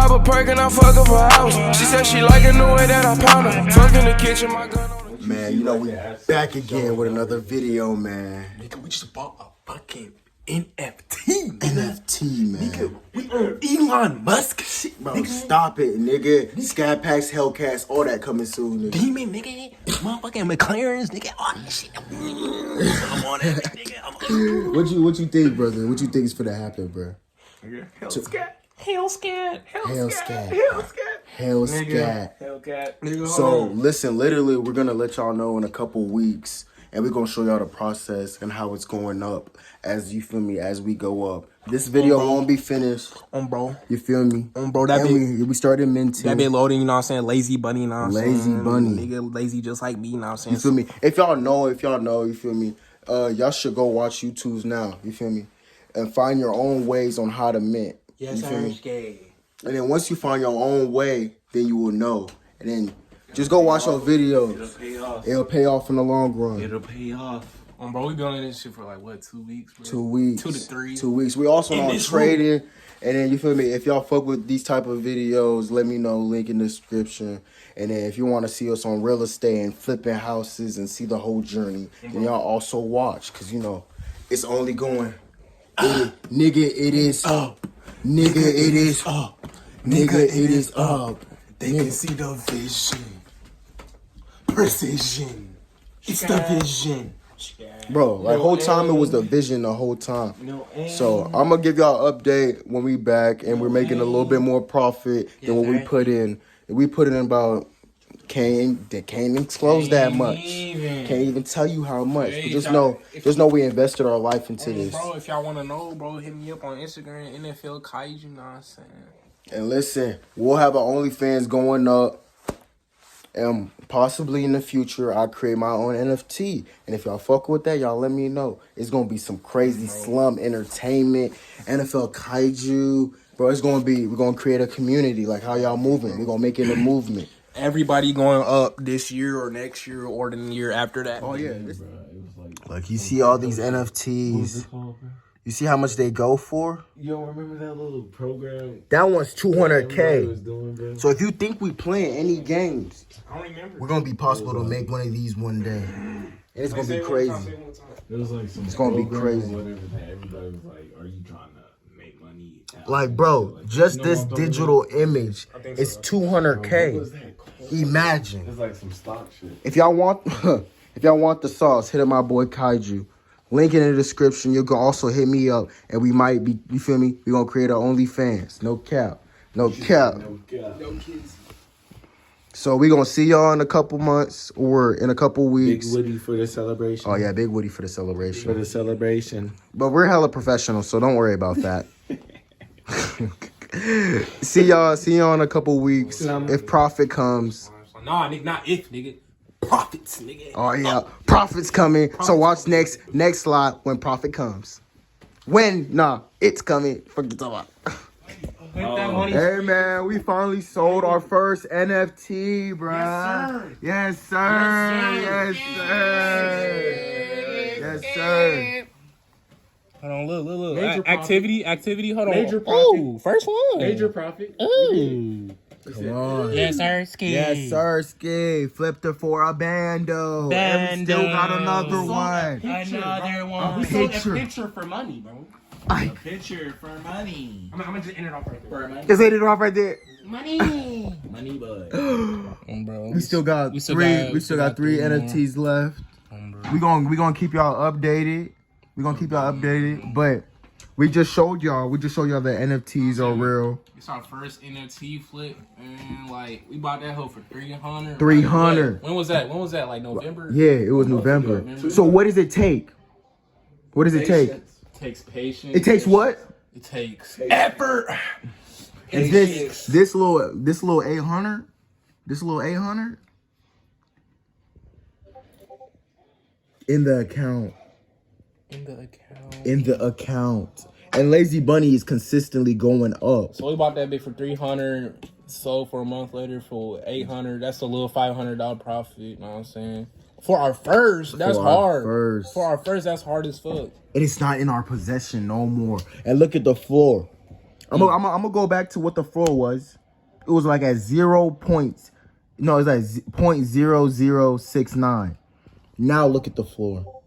pop a perk and I fuck her for hours. She said she liking the way that I pound her. Fuck in the kitchen, my gun on the... Man, you know we back again with another video, man. Nigga, we just bought a fucking NFT. NFT, man. Nigga, we on Elon Musk shit, bro. Bro, stop it, nigga. Scat Packs, Hellcats, all that coming soon, nigga. Demon, nigga. Motherfucking McLaren's, nigga. All that shit. I'm on that, nigga. What you think, brother? What you think is finna happen, bro? Hellcat. So, listen, literally, we're gonna let y'all know in a couple weeks, and we're gonna show y'all the process and how it's going up as you feel me, as we go up. This video won't be finished. Bro. You feel me? Bro, we started minting. That be loading, you know what I'm saying? Lazy bunny, you know what I'm saying? Lazy bunny. Nigga, lazy just like me, you know what I'm saying? You feel me? If y'all know, you feel me? Y'all should go watch YouTube's now, you feel me? And find your own ways on how to mint. Yes, you feel me? sir. And then once you find your own way, then you will know. And then just go watch our videos. It'll pay off. It'll pay off in the long run. It'll pay off. Bro, we been on this shit for like, what, 2 weeks, bro? 2 weeks. 2 to 3. 2 weeks. We also In on this trading. And then you feel me? If y'all fuck with these type of videos, let me know. Link in the description. And then if you want to see us on real estate and flipping houses and see the whole journey, then y'all also watch. Because, you know, it's only going. Nigga, it is up. Nigga, it is up. Nigga, it is up. They can see the vision. Precision. It's the vision. Bro, like whole time it was the vision the whole time. So I'm gonna give y'all an update when we back and we're making a little bit more profit than what we put in. We put in about can't disclose that much. Can't even tell you how much. But just know we invested our life into this. Bro, if y'all wanna know, bro, hit me up on Instagram, NFL Kaiju, you know what I'm saying? And listen, we'll have our OnlyFans going up. And possibly in the future, I'll create my own NFT. And if y'all fuck with that, y'all let me know. It's going to be some crazy slum entertainment, NFL Kaiju. Bro, it's going to be, we're going to create a community. Like how y'all moving. We're going to make it a movement. Everybody going up this year or next year or the year after that. Oh, yeah. Like you see all these NFTs. You see how much they go for? You don't remember that little program? That one's 200K. Was doing, so if you think we playing any games, I don't remember. we're going to be possible to make one of these one day. And it's going to be crazy. It was like some it's going to be crazy. Whatever that everybody was like, are you trying to make money? Like, bro, just this digital image is 200K. Imagine. It's like some stock shit. If y'all want the sauce, hit up my boy Kaiju. Link in the description. You can also hit me up, and we might be, you feel me? We're going to create our OnlyFans. No cap. No cap. No kids. So we're going to see y'all in a couple months or in a couple weeks. Big Woody for the celebration. Oh, yeah, Big Woody for the celebration. For the celebration. But we're hella professional, so don't worry about that. See y'all in a couple weeks. If profit comes. Nah, nigga, not if, nigga. Profits, nigga. Oh yeah, profits coming. So watch next slot when profit comes. It's coming. Forget about. Hey man, we finally sold our first NFT, bruh. Yes sir. Yes sir. Yes sir. Hold on, look. Activity. Hold on. Major profit. Ooh, first one. Major profit. Ooh. Come on. Yes, sir, ski. Yes, sir, ski. Flipped her for a bando. And we still got another one. Another one. A picture. A picture for money, bro. A picture for money. I'm gonna just end it off right there. For money. Just hit it off right there. Money, bud. Bro. We still got three NFTs left. We gonna keep y'all updated. But we just showed y'all the NFTs are real. It's our first NFT flip, and like we bought that hoe for 300. 300. When was that? Like November? Yeah, it was November. So what does it take? What does it take? It takes patience. It takes what? It takes effort. Is this little 800? This little 800? In the account. In the account. And Lazy Bunny is consistently going up. So we bought that bit for 300, sold for a month later for 800. That's a little $500 profit, you know what I'm saying? For our first, that's hard. For our first, that's hard as fuck. And it's not in our possession no more. And look at the floor. I'm gonna go back to what the floor was. It was like at 0 points. No, it's at 0.0069. Now look at the floor.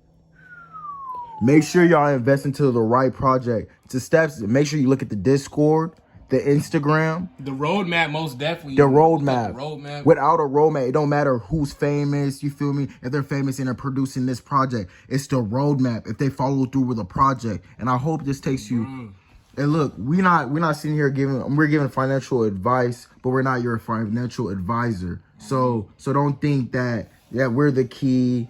Make sure y'all invest into the right project. To steps, make sure you look at the Discord, the Instagram. The roadmap, most definitely. The roadmap. Roadmap. Without a roadmap, it don't matter who's famous, you feel me? If they're famous and they're producing this project, it's the roadmap. If they follow through with a project. And I hope this takes you... And look, we're not sitting here we're giving financial advice, but we're not your financial advisor. So don't think that we're the key.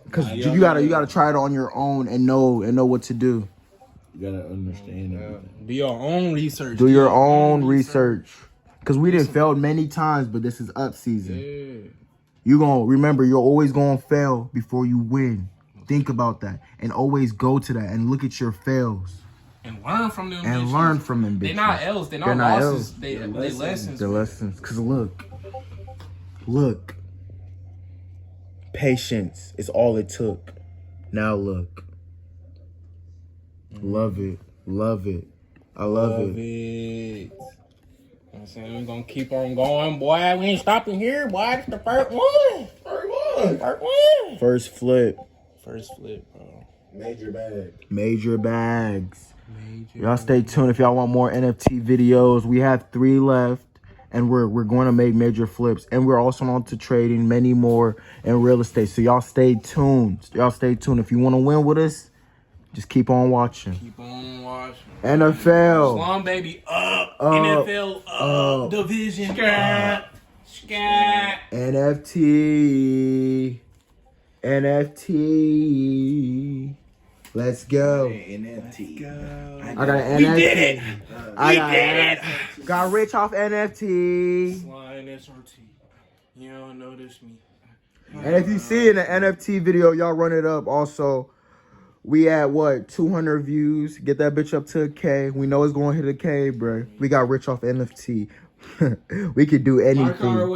Because you gotta try it on your own and know what to do. You gotta understand everything. Do your own research. Do your own research. Because we done failed many times, but this is up season. Yeah. You gonna remember, you're always gonna fail before you win. Think about that. And always go to that and look at your fails. And learn from them. And bitches. learn from them bitches. They're not L's. They're not losses. They're lessons. The lessons. Because look. Patience is all it took. Now look. Love it. I love it. You know what I'm saying? We're going to keep on going, boy. We ain't stopping here, boy. It's the first one. First flip, bro. Major bags. Y'all stay tuned if y'all want more NFT videos. We have 3 left. And we're going to make major flips. And we're also on to trading many more in real estate. So y'all stay tuned. If you want to win with us, just keep on watching. NFL. Slum baby up. NFL up. Division. Scat. NFT. Let's go. NFT. I got an NFT. We did it. Got rich off NFT. Slime SRT. You don't notice me. And if you see in the NFT video, y'all run it up. Also, we at 200 views. Get that bitch up to a K. We know it's going to hit a K, bro. We got rich off NFT. We could do anything.